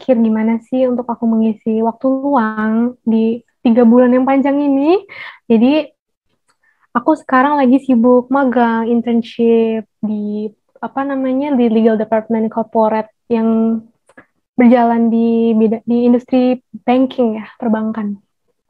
mikir gimana sih untuk aku mengisi waktu luang di 3 bulan yang panjang ini. Jadi aku sekarang lagi sibuk magang internship di di legal department corporate yang berjalan di industri banking ya, perbankan.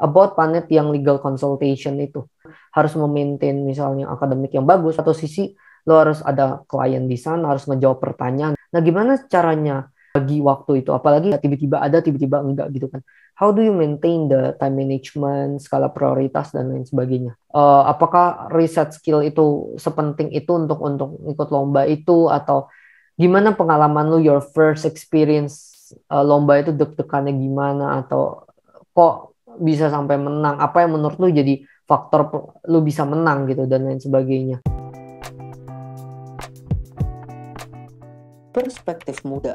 About Panet yang legal consultation itu harus memaintain misalnya akademik yang bagus, satu sisi lo harus ada klien di sana, harus ngejawab pertanyaan. Nah, gimana caranya bagi waktu itu? Apalagi tiba-tiba ada, tiba-tiba enggak gitu kan. How do you maintain the time management, skala prioritas dan lain sebagainya? Apakah riset skill itu sepenting itu untuk ikut lomba itu, atau gimana pengalaman lu, your first experience lomba itu deg-degannya gimana, atau kok bisa sampai menang? Apa yang menurut lu jadi faktor lu bisa menang gitu dan lain sebagainya? Perspektif Muda,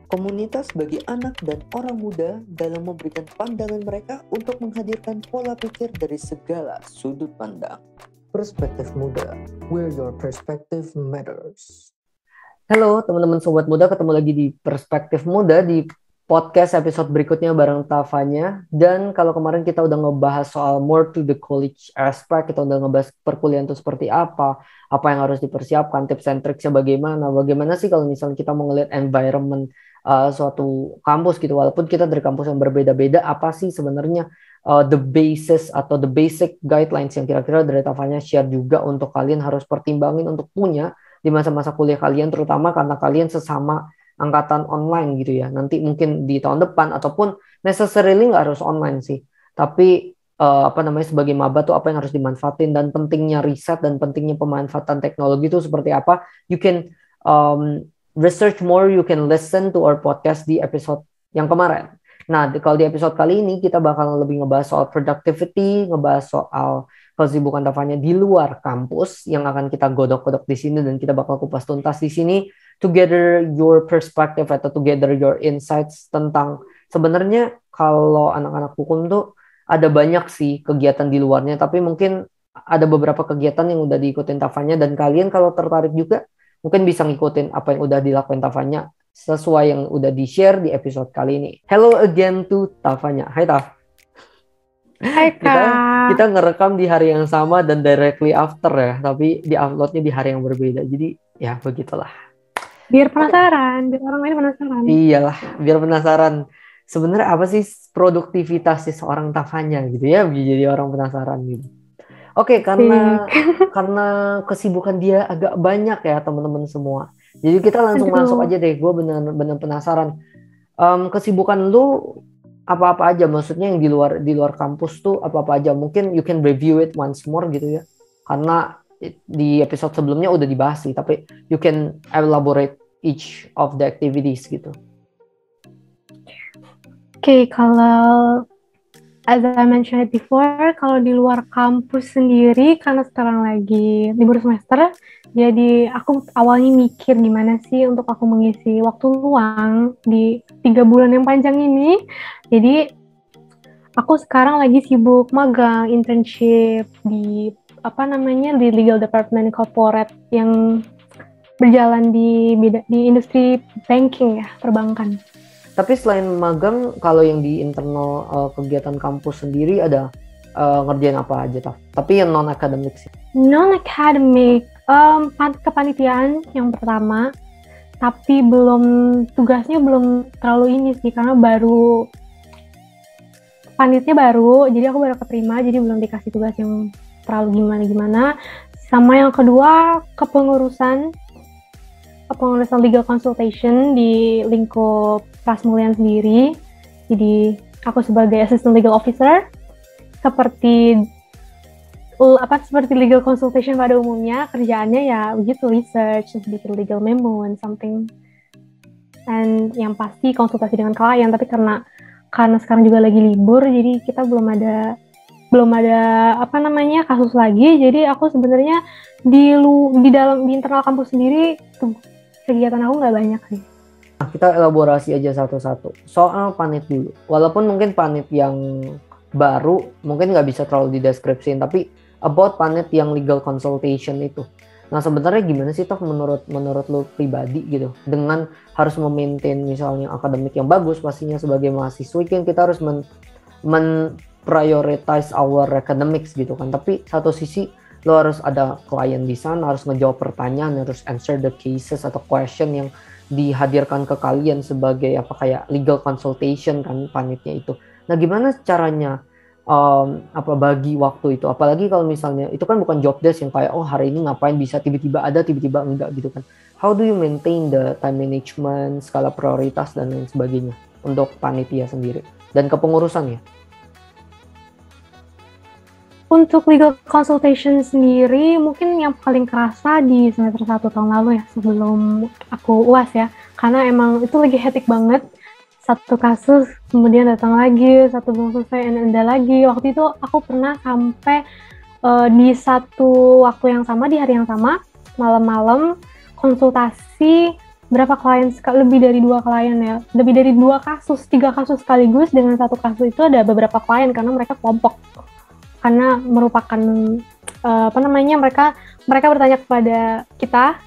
komunitas bagi anak dan orang muda dalam memberikan pandangan mereka untuk menghadirkan pola pikir dari segala sudut pandang. Perspektif Muda, where your perspective matters. Halo teman-teman Sobat Muda, ketemu lagi di Perspektif Muda di podcast episode berikutnya bareng Tavanya. Dan kalau kemarin kita udah ngebahas soal more to the college aspect, kita udah ngebahas perkuliahan itu seperti apa yang harus dipersiapkan, tips and tricksnya bagaimana sih kalau misalnya kita mau ngeliat environment suatu kampus gitu, walaupun kita dari kampus yang berbeda-beda, apa sih sebenarnya the basis atau the basic guidelines yang kira-kira dari Tavanya share juga untuk kalian harus pertimbangin untuk punya di masa-masa kuliah kalian, terutama karena kalian sesama angkatan online gitu ya. Nanti mungkin di tahun depan ataupun necessarily nggak harus online sih. Tapi sebagai maba tuh apa yang harus dimanfaatin dan pentingnya riset dan pentingnya pemanfaatan teknologi itu seperti apa. You can research more, you can listen to our podcast di episode yang kemarin. Nah, kalau di episode kali ini kita bakal lebih ngebahas soal productivity, ngebahas soal kesibukan Tavanya di luar kampus yang akan kita godok-godok di sini dan kita bakal kupas tuntas di sini, together your perspective atau together your insights tentang sebenarnya kalau anak-anak hukum tuh ada banyak sih kegiatan di luarnya, tapi mungkin ada beberapa kegiatan yang udah diikutin Tavanya dan kalian kalau tertarik juga mungkin bisa ngikutin apa yang udah dilakuin Tavanya sesuai yang udah di-share di episode kali ini. Hello again to Tavanya. Hai Tav. Hai Kak. Kita ngerekam di hari yang sama dan directly after ya, tapi di uploadnya di hari yang berbeda. Jadi ya begitulah. Biar penasaran, biar orang lain penasaran. Iyalah, biar penasaran. Sebenarnya apa sih produktivitas seorang Tavanya gitu ya, jadi orang penasaran gitu. Oke, karena kesibukan dia agak banyak ya teman-teman semua. Jadi kita langsung masuk aja deh. Gue benar-benar penasaran. Kesibukan lu apa-apa aja, maksudnya yang di luar kampus tuh apa-apa aja, mungkin you can review it once more gitu ya, karena di episode sebelumnya udah dibahas sih, tapi you can elaborate each of the activities gitu. Oke, kalau as I mentioned it before, kalau di luar kampus sendiri karena sekarang lagi libur semester, jadi aku awalnya mikir gimana sih untuk aku mengisi waktu luang di 3 bulan yang panjang ini. Jadi aku sekarang lagi sibuk magang internship di di legal department corporate yang berjalan di industri banking ya, perbankan. Tapi selain magang, kalau yang di internal kegiatan kampus sendiri ada ngerjain apa aja, tapi yang non akademik sih. Non akademik, kepanitiaan yang pertama, tapi tugasnya belum terlalu ini sih, karena panitnya baru, jadi aku baru keterima, jadi belum dikasih tugas yang terlalu gimana-gimana. Sama yang kedua, kepengurusan legal consultation di lingkup Pras Mulian sendiri. Jadi aku sebagai assistant legal officer, seperti legal consultation pada umumnya, kerjaannya ya begitu, research, bikin legal memo and something. Dan yang pasti konsultasi dengan klien, tapi karena sekarang juga lagi libur, jadi kita belum ada kasus lagi. Jadi aku sebenarnya di internal kampus sendiri kegiatan aku nggak banyak sih. Nah, kita elaborasi aja satu-satu soal panit dulu. Walaupun mungkin panit yang baru mungkin nggak bisa terlalu dideskripsiin, tapi about panit yang legal consultation itu Nah sebenarnya gimana sih toh menurut lo pribadi gitu, dengan harus memaintain misalnya akademik yang bagus, pastinya sebagai mahasiswa kan kita harus prioritize our academics gitu kan, tapi satu sisi lo harus ada klien di sana, harus ngejawab pertanyaan, harus answer the cases atau question yang dihadirkan ke kalian sebagai apa kayak legal consultation kan panitnya itu. Nah gimana caranya apa bagi waktu itu, apalagi kalau misalnya itu kan bukan job desk yang kayak oh hari ini ngapain bisa tiba-tiba ada tiba-tiba enggak gitu kan. How do you maintain the time management, skala prioritas dan lain sebagainya untuk panitia sendiri dan kepengurusan ya? Untuk legal consultation sendiri mungkin yang paling kerasa di semester 1 tahun lalu ya, sebelum aku UAS ya, karena emang itu lagi hectic banget. Satu kasus kemudian datang lagi, satu belum selesai ada lagi. Waktu itu aku pernah sampai di satu waktu yang sama, di hari yang sama, malam-malam konsultasi berapa klien, lebih dari 2 klien ya, lebih dari 2 kasus, 3 kasus sekaligus. Dengan satu kasus itu ada beberapa klien karena mereka kelompok, karena merupakan mereka bertanya kepada kita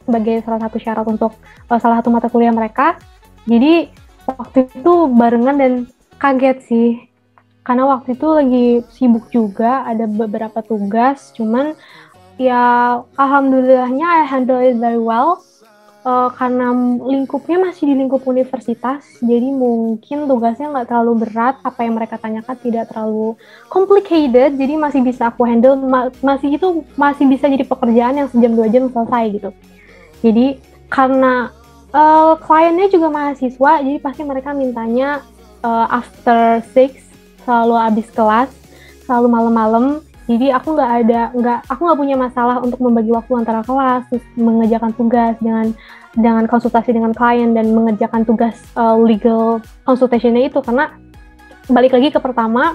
sebagai salah satu syarat untuk salah satu mata kuliah mereka. Jadi waktu itu barengan dan kaget sih, karena waktu itu lagi sibuk juga, ada beberapa tugas, cuman ya alhamdulillahnya I handle it very well, karena lingkupnya masih di lingkup universitas, jadi mungkin tugasnya nggak terlalu berat, apa yang mereka tanyakan tidak terlalu complicated, jadi masih bisa aku handle, masih bisa jadi pekerjaan yang sejam 2 jam selesai gitu. Jadi karena kliennya juga mahasiswa, jadi pasti mereka mintanya after 6, selalu habis kelas, selalu malam-malam. Jadi aku nggak punya masalah untuk membagi waktu antara kelas, terus mengerjakan tugas dengan konsultasi dengan klien dan mengerjakan tugas legal consultation-nya itu, karena balik lagi ke pertama,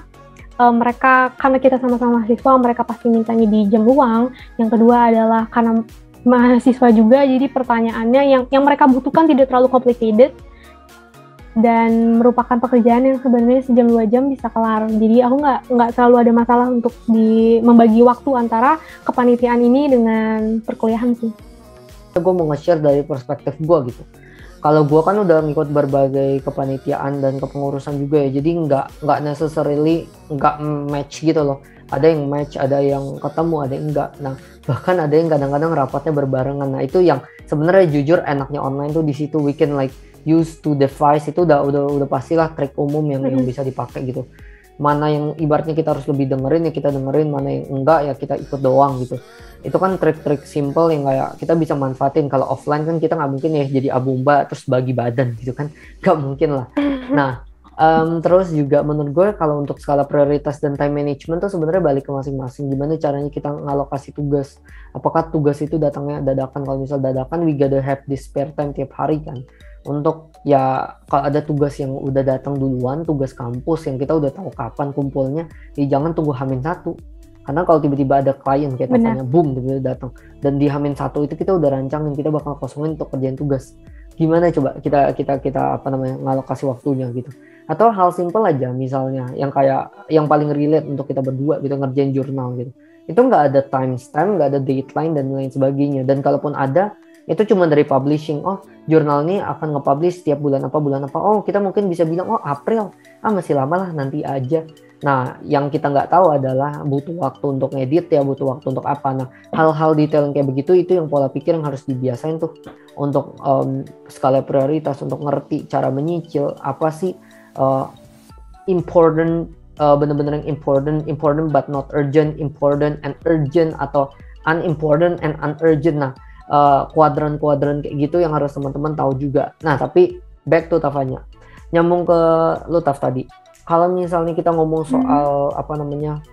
mereka karena kita sama-sama mahasiswa, mereka pasti mintanya di jam luang. Yang kedua adalah karena mahasiswa juga, jadi pertanyaannya yang mereka butuhkan tidak terlalu complicated dan merupakan pekerjaan yang sebenarnya sejam 2 jam bisa kelar. Jadi aku nggak selalu ada masalah untuk membagi waktu antara kepanitiaan ini dengan perkuliahan sih. Gue mau nge-share dari perspektif gue gitu. Kalau gue kan udah ngikut berbagai kepanitiaan dan kepengurusan juga ya, jadi nggak necessarily nggak match gitu loh. Ada yang match, ada yang ketemu, ada yang enggak. Nah, bahkan ada yang kadang-kadang rapatnya berbarengan. Nah, itu yang sebenarnya jujur enaknya online tuh di situ, we can like use to device itu udah pastilah trik umum yang bisa dipakai gitu. Mana yang ibaratnya kita harus lebih dengerin ya kita dengerin, mana yang enggak ya kita ikut doang gitu. Itu kan trik-trik simple yang kayak kita bisa manfaatin. Kalau offline kan kita nggak mungkin ya jadi abumba terus bagi badan gitu kan, nggak mungkin lah. Nah, terus juga menurut gue kalau untuk skala prioritas dan time management tuh sebenarnya balik ke masing-masing. Gimana caranya kita ngalokasi tugas? Apakah tugas itu datangnya dadakan? Kalau misal dadakan, we gotta have this spare time tiap hari kan. Untuk ya kalau ada tugas yang udah datang duluan, tugas kampus yang kita udah tahu kapan kumpulnya, ya jangan tunggu H-1. Karena kalau tiba-tiba ada klien kayak tanya boom tiba-tiba datang dan di H-1 itu kita udah rancangin kita bakal kosongin untuk kerjaan tugas. Gimana coba kita ngalokasi waktunya gitu. Atau hal simple aja misalnya yang paling relate untuk kita berdua gitu, ngerjain jurnal gitu. Itu nggak ada timestamp, nggak ada deadline dan lain sebagainya. Dan kalaupun ada, itu cuma dari publishing. Oh, jurnal ini akan nge-publish setiap bulan apa. Oh, kita mungkin bisa bilang, oh April. Masih lama lah, nanti aja. Nah, yang kita nggak tahu adalah butuh waktu untuk ngedit ya, butuh waktu untuk apa. Nah, hal-hal detail yang kayak begitu, itu yang pola pikir yang harus dibiasain tuh. Untuk skala prioritas, untuk ngerti cara menyicil, apa sih important, bener-bener yang important but not urgent, important and urgent, atau unimportant and unurgent. Nah, kuadran-kuadran kayak gitu yang harus teman-teman tahu juga. Nah, tapi back to Tafanya. Nyambung ke lu Taf tadi. Kalau misalnya kita ngomong soal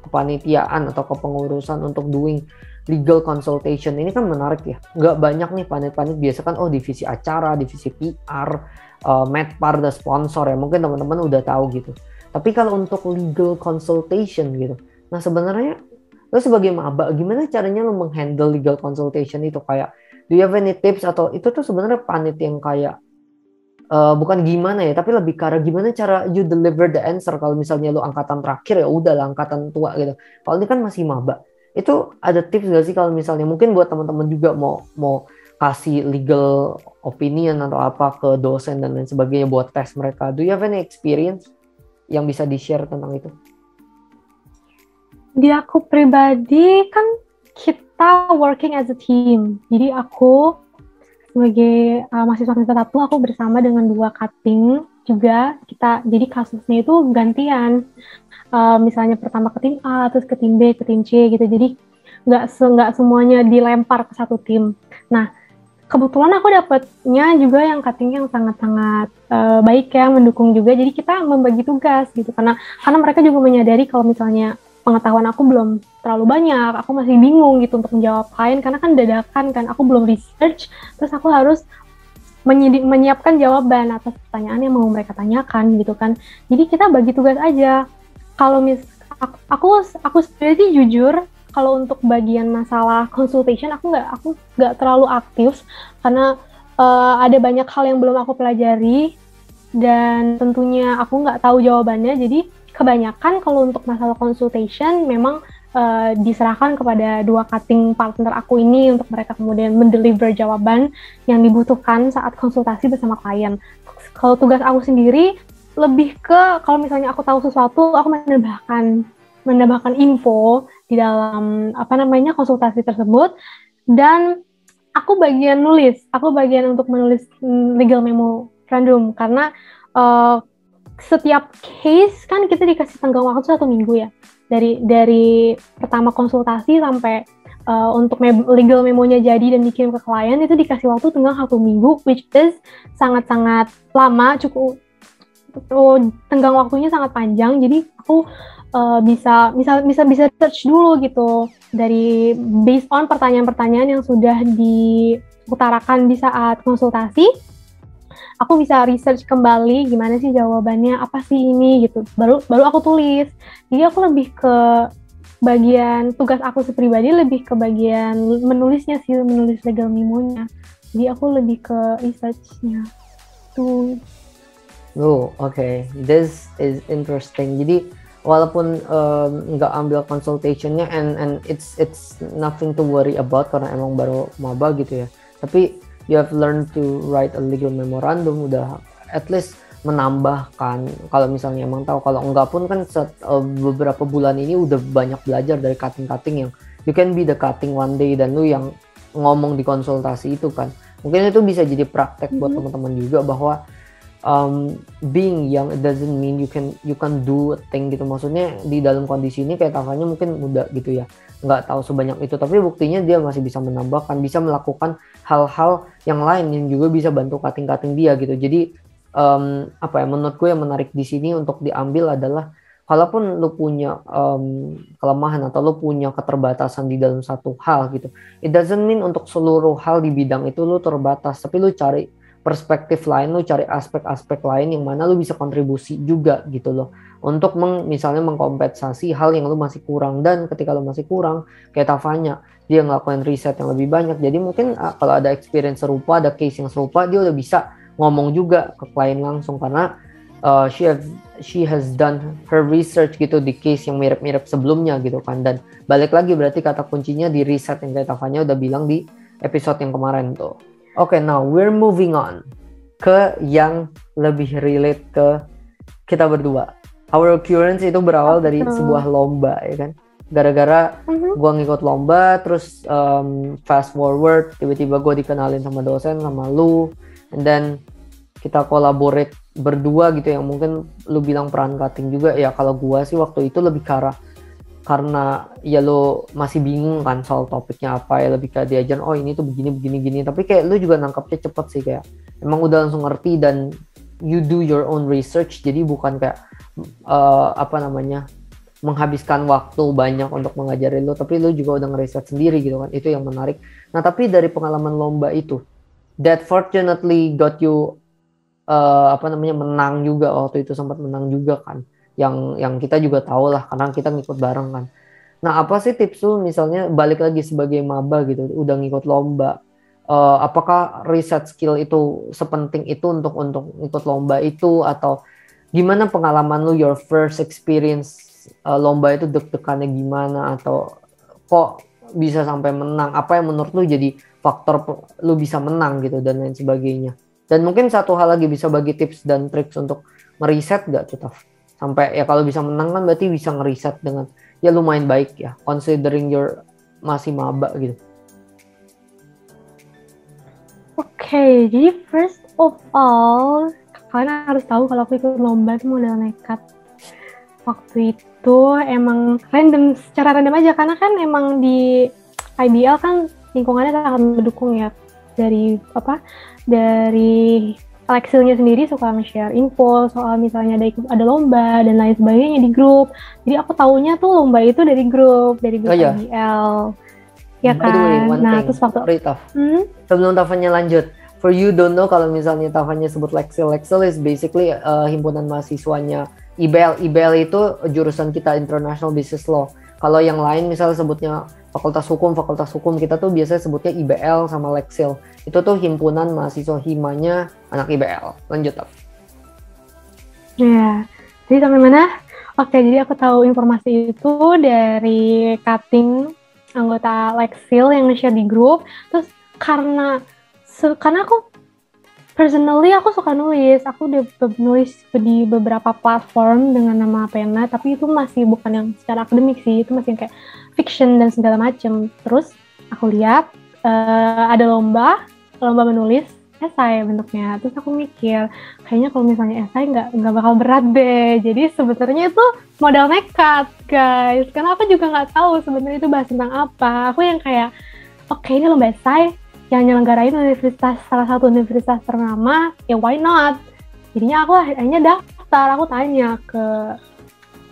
kepanitiaan atau kepengurusan untuk doing legal consultation, ini kan menarik ya. Nggak banyak nih panit-panit, biasa kan divisi acara, divisi PR, medpar, dan sponsor ya. Mungkin teman-teman udah tahu gitu. Tapi kalau untuk legal consultation gitu, nah sebenarnya lo sebagai maba gimana caranya lo menghandle legal consultation itu? Kayak do you have any tips? Atau itu tuh sebenarnya panit yang kayak bukan gimana ya, tapi lebih karena gimana cara you deliver the answer. Kalau misalnya lo angkatan terakhir ya udah lah angkatan tua gitu. Kalau ini kan masih maba, Itu ada tips nggak sih kalau misalnya mungkin buat teman-teman juga mau kasih legal opinion atau apa ke dosen dan lain sebagainya buat tes mereka. Do you have any experience yang bisa di-share tentang itu? Di aku pribadi kan kita working as a team. Jadi aku sebagai mahasiswa semester 1 aku bersama dengan 2 cutting juga. Jadi kasusnya itu gantian. Misalnya pertama ke tim A, terus ke tim B, ke tim C gitu. Jadi nggak semuanya dilempar ke satu tim. Nah, kebetulan aku dapatnya juga yang cutting yang sangat-sangat baik ya, mendukung juga. Jadi kita membagi tugas gitu. Karena mereka juga menyadari kalau misalnya pengetahuan aku belum terlalu banyak, aku masih bingung gitu untuk menjawab klien karena kan dadakan kan, aku belum research, terus aku harus menyiapkan jawaban atas pertanyaan yang mau mereka tanyakan gitu kan. Jadi kita bagi tugas aja. Kalau aku sendiri jujur kalau untuk bagian masalah consultation aku nggak terlalu aktif karena ada banyak hal yang belum aku pelajari dan tentunya aku nggak tahu jawabannya. Jadi kebanyakan kalau untuk masalah consultation memang diserahkan kepada 2 cutting partner aku ini untuk mereka kemudian mendeliver jawaban yang dibutuhkan saat konsultasi bersama klien. Kalau tugas aku sendiri lebih ke kalau misalnya aku tahu sesuatu, aku menambahkan info di dalam konsultasi tersebut, dan aku bagian untuk menulis legal memorandum karena setiap case kan kita dikasih tenggang waktu 1 minggu ya, dari pertama konsultasi sampai untuk legal memonya jadi dan dikirim ke klien itu dikasih waktu tenggang 1 minggu, which is sangat-sangat lama, tenggang waktunya sangat panjang. Jadi aku bisa search dulu gitu dari based on pertanyaan-pertanyaan yang sudah diutarakan di saat konsultasi. Aku bisa research kembali gimana sih jawabannya, apa sih ini gitu. Baru aku tulis. Jadi aku lebih ke bagian tugas aku pribadi lebih ke bagian menulis legal memonya. Jadi aku lebih ke research-nya. Tuh. Oh, okay. This is interesting. Jadi walaupun nggak ambil consultation-nya and it's nothing to worry about karena emang baru maba gitu ya. Tapi you have learned to write a legal memorandum, udah at least menambahkan. Kalau misalnya emang tahu, kalau enggak pun kan beberapa bulan ini udah banyak belajar dari cutting-cutting yang you can be the cutting one day dan lu yang ngomong di konsultasi itu kan. Mungkin itu bisa jadi praktek buat teman-teman juga bahwa being young it doesn't mean you can do a thing gitu. Maksudnya di dalam kondisi ini kayak Tavanya mungkin muda gitu ya, nggak tahu sebanyak itu, tapi buktinya dia masih bisa menambahkan, bisa melakukan hal-hal yang lain yang juga bisa bantu cutting-cutting dia gitu. Jadi menurutku yang menarik di sini untuk diambil adalah kalaupun lu punya kelemahan atau lu punya keterbatasan di dalam satu hal gitu, it doesn't mean untuk seluruh hal di bidang itu lu terbatas, tapi lu cari perspektif lain, lu cari aspek-aspek lain yang mana lu bisa kontribusi juga gitu loh, untuk misalnya mengkompensasi hal yang lu masih kurang. Dan ketika lu masih kurang, kayak Tavanya, dia ngelakuin riset yang lebih banyak, jadi mungkin kalau ada experience serupa, ada case yang serupa, dia udah bisa ngomong juga ke klien langsung karena she has done her research gitu di case yang mirip-mirip sebelumnya gitu kan. Dan balik lagi berarti kata kuncinya di riset yang kayak Tavanya udah bilang di episode yang kemarin tuh. Okay, now we're moving on ke yang lebih relate ke kita berdua. Our occurrence itu berawal dari sebuah lomba ya kan. Gara-gara gue ngikut lomba, terus fast forward, tiba-tiba gue dikenalin sama dosen, sama lu, and then kita collaborate berdua gitu, yang mungkin lu bilang peran cutting juga. Ya kalau gue sih waktu itu lebih karena ya lo masih bingung kan soal topiknya apa, ya lebih kayak diajarin oh ini tuh begini, tapi kayak lo juga nangkapnya cepet sih, kayak emang udah langsung ngerti dan you do your own research. Jadi bukan kayak menghabiskan waktu banyak untuk mengajari lo, tapi lo juga udah ngeriset sendiri gitu kan. Itu yang menarik. Nah tapi dari pengalaman lomba itu, that fortunately got you menang juga waktu itu, sempat menang juga kan, yang kita juga tahu lah karena kita ngikut bareng kan. Nah apa sih tips lu misalnya balik lagi sebagai maba gitu, udah ngikut lomba, apakah riset skill itu sepenting itu untuk ikut lomba itu, atau gimana pengalaman lu, your first experience lomba itu deg-degannya gimana, atau kok bisa sampai menang, apa yang menurut lu jadi faktor lu bisa menang gitu dan lain sebagainya. Dan mungkin satu hal lagi, bisa bagi tips dan triks untuk ngeriset gak tuh Taf? Sampai ya kalau bisa menang kan berarti bisa ngeriset dengan ya lumayan baik ya, considering your masih maba gitu. Oke, jadi first of all, kalian harus tahu kalau aku ikut lomba itu modal nekat. Waktu itu emang random, secara random aja, karena kan emang di IBL kan lingkungannya sangat mendukung ya. Dari Alexilnya sendiri suka nge-share info soal misalnya ada lomba dan lain sebagainya di grup. Jadi aku taunya tuh lomba itu dari grup IBL. Ya By the way, kan. one Nah, thing, terus waktu sorry Taf. Sebelum Tafanya lanjut, for you don't know kalau misalnya Tafanya sebut Lexil is basically himpunan mahasiswanya IBL. IBL itu jurusan kita International Business Law. Kalau yang lain misalnya sebutnya Fakultas Hukum kita tuh biasanya sebutnya IBL sama Lexil. Itu tuh himpunan mahasiswa himanya anak IBL. Lanjut Taf. Ya, jadi sampai mana? Oke, jadi aku tahu informasi itu dari cutting anggota Lexil yang nge-share di grup. Terus karena aku personally aku suka nulis, aku udah nulis di beberapa platform dengan nama pena, tapi itu masih bukan yang secara akademik sih, itu masih kayak fiction dan segala macem. Terus aku lihat ada lomba menulis esai bentuknya, terus aku mikir kayaknya kalau misalnya esai nggak bakal berat deh. Jadi sebenarnya itu modal nekat guys, karena aku juga nggak tahu sebenarnya itu bahas tentang apa. Aku yang kayak oke, ini lomba esai yang nyelenggarain salah satu universitas ternama, ya why not? Jadinya aku akhirnya daftar.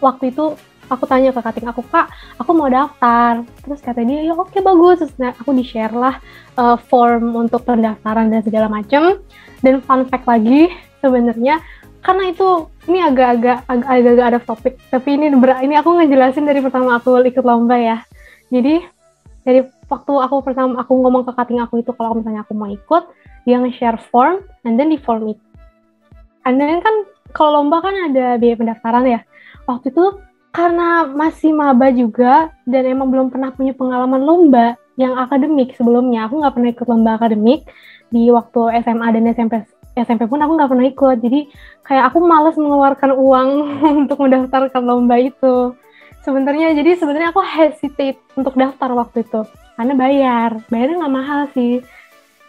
Waktu itu aku tanya ke cutting aku, Kak, aku mau daftar. Terus kata dia, ya oke, bagus. Terus aku di-share lah form untuk pendaftaran dan segala macam. Dan fun fact lagi, sebenarnya karena itu ini agak-agak ada topik, tapi ini aku ngejelasin dari pertama aku ikut lomba ya. Jadi dari waktu aku ngomong ke cutting aku itu kalau misalnya aku mau ikut, dia nge-share form, and then di form itu. And then kan kalau lomba kan ada biaya pendaftaran ya. Waktu itu karena masih maba juga dan emang belum pernah punya pengalaman lomba yang akademik sebelumnya, aku nggak pernah ikut lomba akademik di waktu SMA dan SMP pun aku nggak pernah ikut. Jadi kayak aku malas mengeluarkan uang untuk mendaftarkan lomba itu. Jadi sebenarnya aku hesitate untuk daftar waktu itu karena bayarnya nggak mahal sih,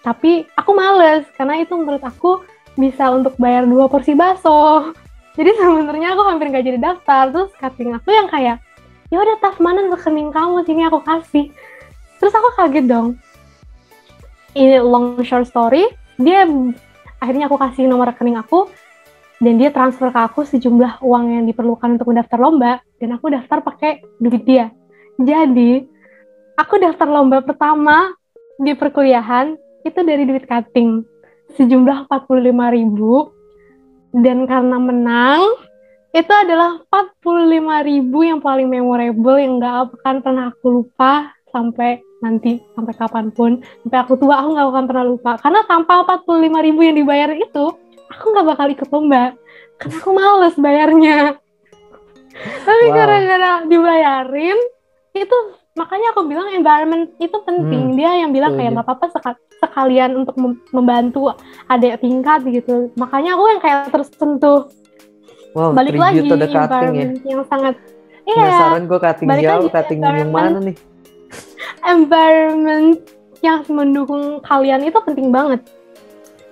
tapi aku males karena itu menurut aku bisa untuk bayar 2 porsi bakso. Jadi sebenarnya aku hampir nggak jadi daftar. Terus cutting aku yang kayak, ya udah Tas, mana rekening kamu, sini aku kasih. Terus aku kaget dong. Ini long short story, akhirnya aku kasih nomor rekening aku dan dia transfer ke aku sejumlah uang yang diperlukan untuk mendaftar lomba, dan aku daftar pakai duit dia. Jadi aku daftar lomba pertama di perkuliahan itu dari duit cutting sejumlah 45.000. Dan karena menang, itu adalah 45.000 yang paling memorable, yang gak akan pernah aku lupa sampai kapanpun. Sampai aku tua, aku gak akan pernah lupa. Karena tanpa 45.000 yang dibayar itu, aku gak bakal ikut lomba. Karena aku males bayarnya. Tapi gara-gara dibayarin, itu makanya aku bilang environment itu penting. Dia yang bilang kayak gak apa-apa sekalian untuk membantu adik tingkat gitu. Makanya aku yang kayak tersentuh. Balik lagi environment yang sangat penasaran gue cutting jauh, cutting yang mana nih? Environment yang mendukung kalian itu penting banget.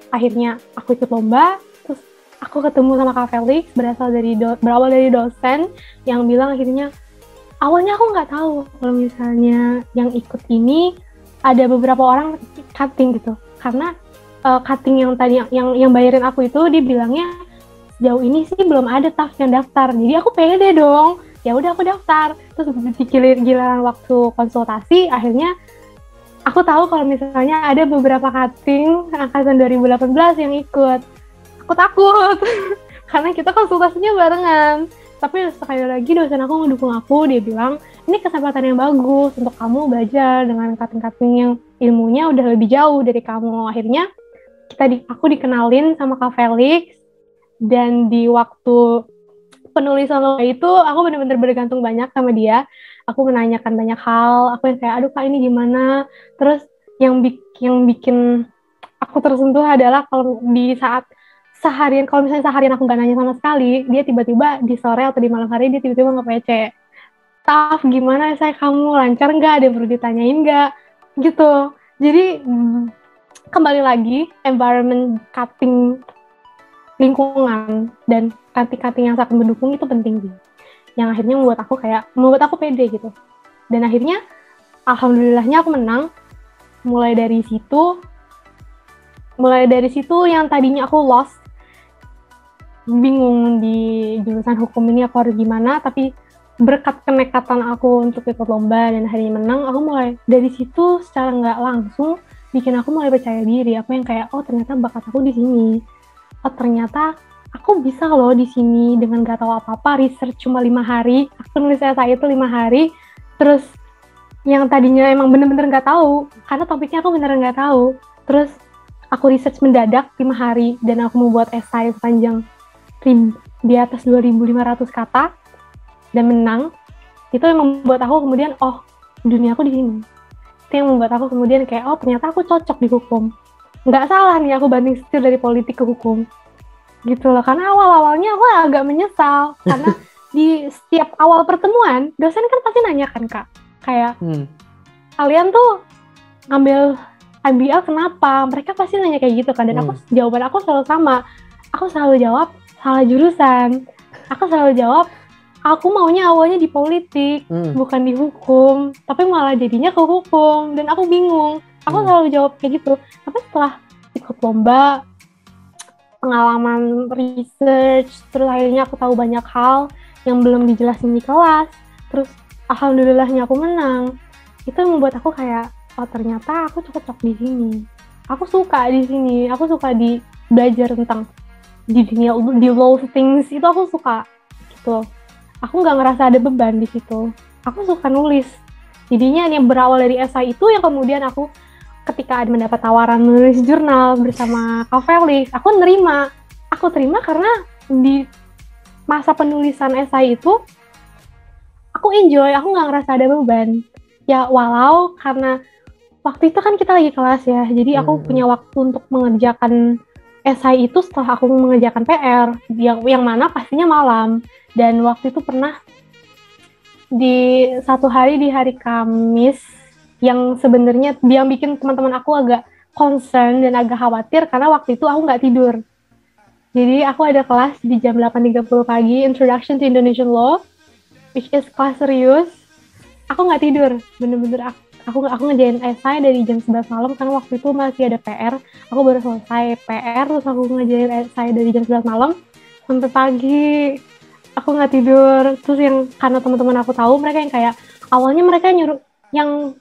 Akhirnya aku ikut lomba, terus aku ketemu sama Kak Felix, berawal dari dosen yang bilang akhirnya, awalnya aku nggak tahu kalau misalnya yang ikut ini ada beberapa orang cutting gitu, karena cutting yang tadi yang bayarin aku itu dia bilangnya sejauh ini sih belum ada staff yang daftar. Jadi aku pede dong, ya udah aku daftar. Terus di giliran waktu konsultasi, akhirnya aku tahu kalau misalnya ada beberapa cutting angkatan 2018 yang ikut. Aku takut karena kita konsultasinya barengan. Tapi sekali lagi dosen aku ngedukung aku, dia bilang ini kesempatan yang bagus untuk kamu belajar dengan cutting-cutting yang ilmunya udah lebih jauh dari kamu. Akhirnya aku dikenalin sama Kak Felix, dan di waktu penulisan lomba itu aku benar-benar bergantung banyak sama dia. aku menanyakan banyak hal, aku yang kayak aduh Kak ini gimana. Terus yang bikin aku tersentuh adalah kalau di saat seharian, kalau misalnya seharian aku nggak nanya sama sekali, dia tiba-tiba di sore atau di malam hari dia tiba-tiba nge-PC, "Taf, gimana saya kamu lancar nggak? Ada yang perlu ditanyain nggak?" Gitu. Jadi kembali lagi environment cutting lingkungan dan cutting yang sangat mendukung itu penting sih. Yang akhirnya membuat aku pede gitu. Dan akhirnya alhamdulillahnya aku menang. Mulai dari situ yang tadinya aku lost, bingung di jurusan hukum ini aku harus gimana, tapi berkat kenekatan aku untuk ikut lomba dan akhirnya menang, aku mulai dari situ secara nggak langsung bikin aku mulai percaya diri. Aku yang kayak, oh ternyata bakat aku di sini. Oh ternyata aku bisa loh di sini dengan gak tahu apa-apa, research cuma 5 hari, aku nulis esai itu 5 hari, terus yang tadinya emang bener-bener gak tahu, karena topiknya aku bener gak tahu, terus aku research mendadak 5 hari, dan aku membuat esai sepanjang di atas 2.500 kata, dan menang. Itu yang membuat aku kemudian, oh dunia aku di sini. Itu yang membuat aku kemudian kayak, oh ternyata aku cocok di hukum. Nggak salah nih aku banting setir dari politik ke hukum. Gitu loh, karena awal-awalnya aku agak menyesal. Karena di setiap awal pertemuan, dosen kan pasti nanya kan Kak, kayak, kalian tuh ngambil MBA kenapa? Mereka pasti nanya kayak gitu kan, dan jawaban aku selalu sama. Aku selalu jawab, salah jurusan. Aku selalu jawab, aku maunya awalnya di politik, bukan di hukum, tapi malah jadinya ke hukum, dan aku bingung. Aku selalu jawab kayak gitu. Tapi setelah ikut lomba, pengalaman research, terus akhirnya aku tahu banyak hal yang belum dijelasin di kelas, terus alhamdulillahnya aku menang. Itu membuat aku kayak, oh ternyata aku cocok di sini. Aku suka di sini. Aku suka di belajar tentang di dunia, di law things itu aku suka gitu. Aku nggak ngerasa ada beban di situ. Aku suka nulis. Jadinya yang berawal dari esai itu yang kemudian aku ketika ada mendapat tawaran menulis jurnal bersama Kak Felix, aku nerima. Aku terima karena di masa penulisan esai itu aku enjoy, aku nggak ngerasa ada beban. Ya walau karena waktu itu kan kita lagi kelas ya, jadi aku punya waktu untuk mengerjakan esai itu setelah aku mengerjakan PR, yang mana pastinya malam. Dan waktu itu pernah di satu hari di hari Kamis, yang sebenarnya dia bikin teman-teman aku agak concern dan agak khawatir karena waktu itu aku nggak tidur. Jadi aku ada kelas di jam 8.30 pagi, Introduction to Indonesian Law, which is kelas serius. Aku nggak tidur, bener-bener aku ngerjain esai dari jam 11 malam karena waktu itu masih ada PR. Aku baru selesai PR, terus aku ngerjain esai dari jam 11 malam sampai pagi. Aku nggak tidur. Terus yang karena teman-teman aku tahu, mereka yang kayak awalnya mereka nyuruh yang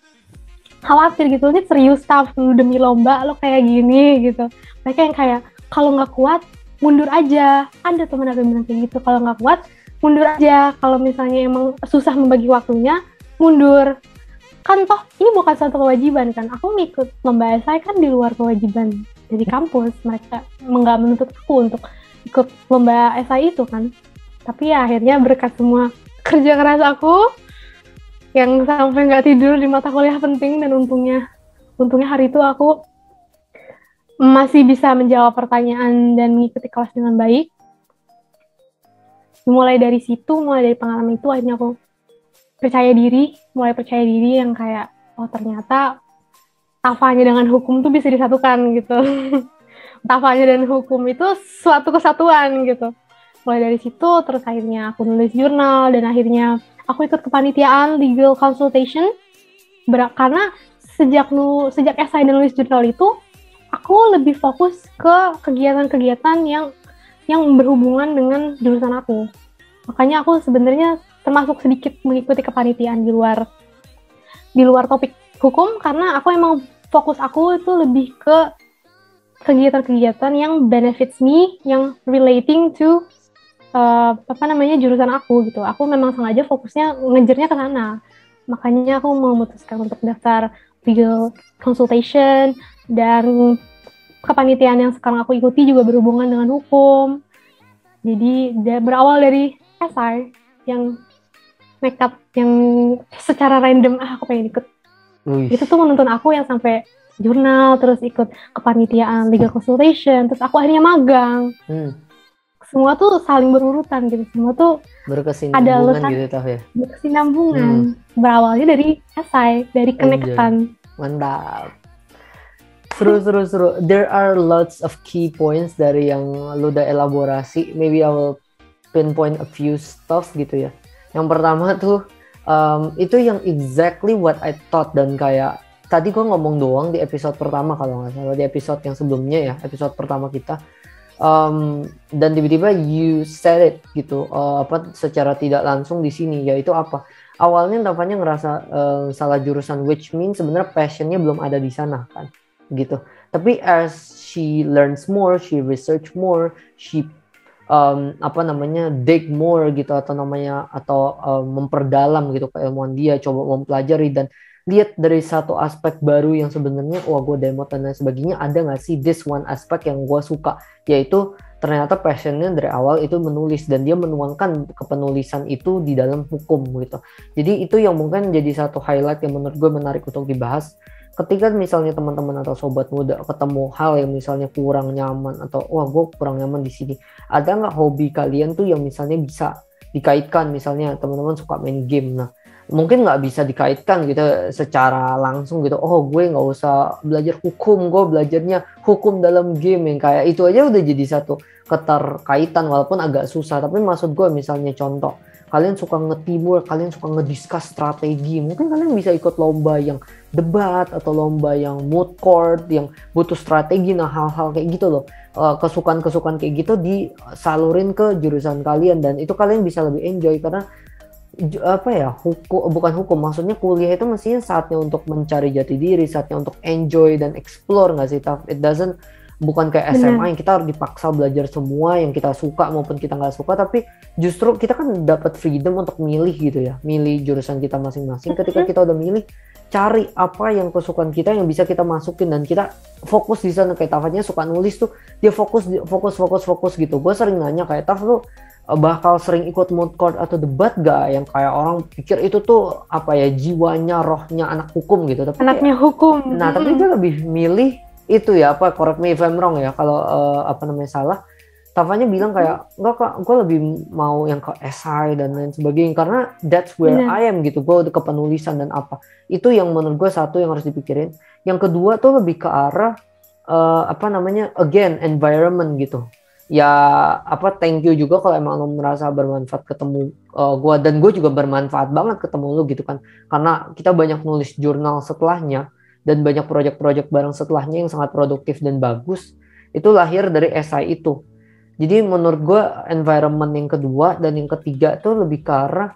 khawatir gitu, ini serius Taf, demi lomba lo kayak gini gitu. Mereka yang kayak kalau nggak kuat mundur aja. Ada teman aku yang bilang kayak gitu, kalau nggak kuat mundur aja. Kalau misalnya emang susah membagi waktunya, mundur. Kan toh ini bukan suatu kewajiban kan. Aku ngikut lomba esai kan di luar kewajiban dari kampus. Mereka nggak menuntut aku untuk ikut lomba esai itu kan. Tapi ya akhirnya berkat semua kerja keras aku yang sampai nggak tidur di mata kuliah penting, dan untungnya hari itu aku masih bisa menjawab pertanyaan dan mengikuti kelas dengan baik. Mulai dari pengalaman itu akhirnya aku mulai percaya diri yang kayak, oh ternyata tafanya dengan hukum tuh bisa disatukan gitu. Tafanya dan hukum itu suatu kesatuan gitu. Mulai dari situ, terus akhirnya aku nulis jurnal, dan akhirnya aku ikut kepanitiaan legal consultation. Karena sejak esai dan nulis jurnal itu, aku lebih fokus ke kegiatan-kegiatan yang berhubungan dengan jurusan aku. Makanya aku sebenarnya termasuk sedikit mengikuti kepanitiaan di luar topik hukum, karena aku emang fokus aku itu lebih ke kegiatan-kegiatan yang benefits me, yang relating to jurusan aku gitu. Aku memang sengaja fokusnya ngejarnya ke sana. Makanya aku memutuskan untuk daftar legal consultation, dan kepanitiaan yang sekarang aku ikuti juga berhubungan dengan hukum. Jadi berawal dari esai yang makeup yang secara random aku pengen ikut. Itu tuh menuntun aku yang sampai jurnal, terus ikut kepanitiaan legal consultation, terus aku akhirnya magang. Semua tuh saling berurutan gitu, semua tuh berkesinambungan gitu tau ya. Berkesinambungan. Berawalnya dari esai, dari connectan. Mantap. Seru. There are lots of key points dari yang lu udah elaborasi. Maybe I will pinpoint a few stuff gitu ya. Yang pertama tuh itu yang exactly what I thought, dan kayak tadi gue ngomong doang di episode pertama kalau nggak salah, di episode yang sebelumnya ya, episode pertama kita. Dan tiba-tiba you said it gitu, secara tidak langsung di sini, yaitu apa? Awalnya Tavanya ngerasa salah jurusan, which means sebenarnya passionnya belum ada di sana kan, gitu. Tapi as she learns more, she research more, she dig more gitu, atau memperdalam gitu keilmuan dia, coba mempelajari dan lihat dari satu aspek baru yang sebenarnya gue demot dan lain sebagainya, ada nggak sih this one aspek yang gue suka, yaitu ternyata passionnya dari awal itu menulis, dan dia menuangkan kepenulisan itu di dalam hukum gitu. Jadi itu yang mungkin jadi satu highlight yang menurut gue menarik untuk dibahas. Ketika misalnya teman-teman atau sobat muda ketemu hal yang misalnya kurang nyaman, atau gue kurang nyaman di sini, ada nggak hobi kalian tuh yang misalnya bisa dikaitkan, misalnya teman-teman suka main game, nah mungkin nggak bisa dikaitkan gitu secara langsung gitu, gue nggak usah belajar hukum, gue belajarnya hukum dalam game, yang kayak itu aja udah jadi satu keterkaitan walaupun agak susah. Tapi maksud gue misalnya contoh, kalian suka nge-teamwork, kalian suka ngediscuss strategi, mungkin kalian bisa ikut lomba yang debat atau lomba yang moot court yang butuh strategi. Nah hal-hal kayak gitu loh, kesukaan-kesukaan kayak gitu disalurin ke jurusan kalian, dan itu kalian bisa lebih enjoy. Karena maksudnya kuliah itu mestinya saatnya untuk mencari jati diri, saatnya untuk enjoy dan explore, nggak sih Taf? Bukan kayak SMA yang kita harus dipaksa belajar semua yang kita suka maupun kita nggak suka, tapi justru kita kan dapat freedom untuk milih gitu ya, milih jurusan kita masing-masing. Ketika kita udah milih, cari apa yang kesukaan kita yang bisa kita masukin, dan kita fokus di sana. Kayak Tafanya suka nulis tuh, dia fokus gitu. Gue sering nanya kayak, Taf lu bakal sering ikut moot court atau debat gak, yang kayak orang pikir itu tuh jiwanya, rohnya anak hukum gitu, tapi anaknya hukum. Nah tapi dia lebih milih itu ya, correct me if I'm wrong ya kalau salah. Tavanya bilang kayak, enggak kak, gue lebih mau yang ke esai dan lain sebagainya, karena that's where I am gitu. Gue udah ke penulisan dan apa, itu yang menurut gue satu yang harus dipikirin. Yang kedua tuh lebih ke arah again environment gitu ya. Thank you juga kalau emang lo merasa bermanfaat ketemu gue, dan gue juga bermanfaat banget ketemu lo gitu kan, karena kita banyak nulis jurnal setelahnya dan banyak proyek-proyek bareng setelahnya yang sangat produktif dan bagus. Itu lahir dari esai itu. Jadi menurut gue environment yang kedua dan yang ketiga tuh lebih ke arah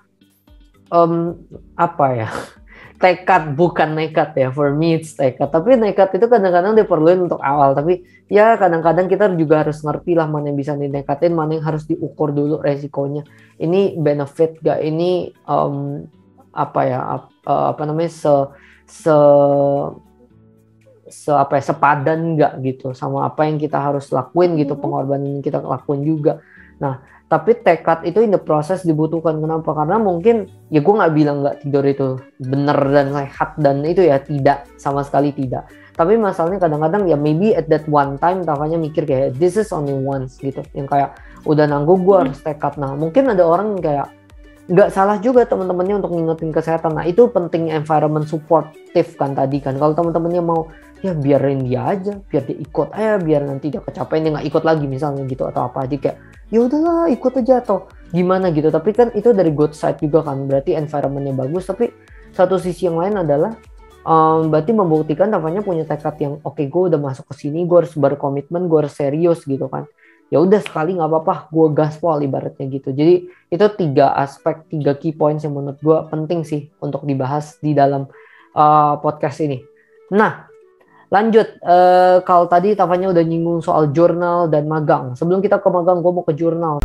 tekad, bukan nekat ya. For me it's tekad, tapi nekat itu kadang-kadang diperluin untuk awal, tapi ya kadang-kadang kita juga harus ngerti lah mana yang bisa dinekatin, mana yang harus diukur dulu resikonya. Ini benefit gak, ini sepadan nggak gitu sama apa yang kita harus lakuin gitu, pengorbanan yang kita lakuin juga. Nah tapi tekad itu in the process dibutuhkan. Kenapa? Karena mungkin ya gue nggak bilang nggak tidur itu bener dan sehat dan itu ya, tidak, sama sekali tidak. Tapi masalahnya kadang-kadang ya maybe at that one time Tavanya mikir kayak this is only once gitu, yang kayak udah nanggung gue harus tekad. Nah mungkin ada orang yang kayak nggak salah juga teman-temannya untuk ngingetin kesehatan. Nah itu penting environment supportive kan tadi kan. Kalau teman-temannya mau ya biarin dia aja, biar dia ikut aja, biar nanti dia kecapean dia nggak ikut lagi misalnya gitu, atau apa aja kayak ya udahlah ikut aja atau gimana gitu. Tapi kan itu dari good side juga kan, berarti environmentnya bagus. Tapi satu sisi yang lain adalah berarti membuktikan Tavanya punya tekad yang oke, gue udah masuk ke sini, gue harus berkomitmen, gue harus serius gitu kan. Ya udah sekali nggak apa-apa, gue gaspol ibaratnya gitu. Jadi itu 3 key points yang menurut gue penting sih untuk dibahas di dalam podcast ini. Nah lanjut, kalau tadi Tavanya udah nyinggung soal jurnal dan magang. Sebelum kita ke magang, gue mau ke jurnal.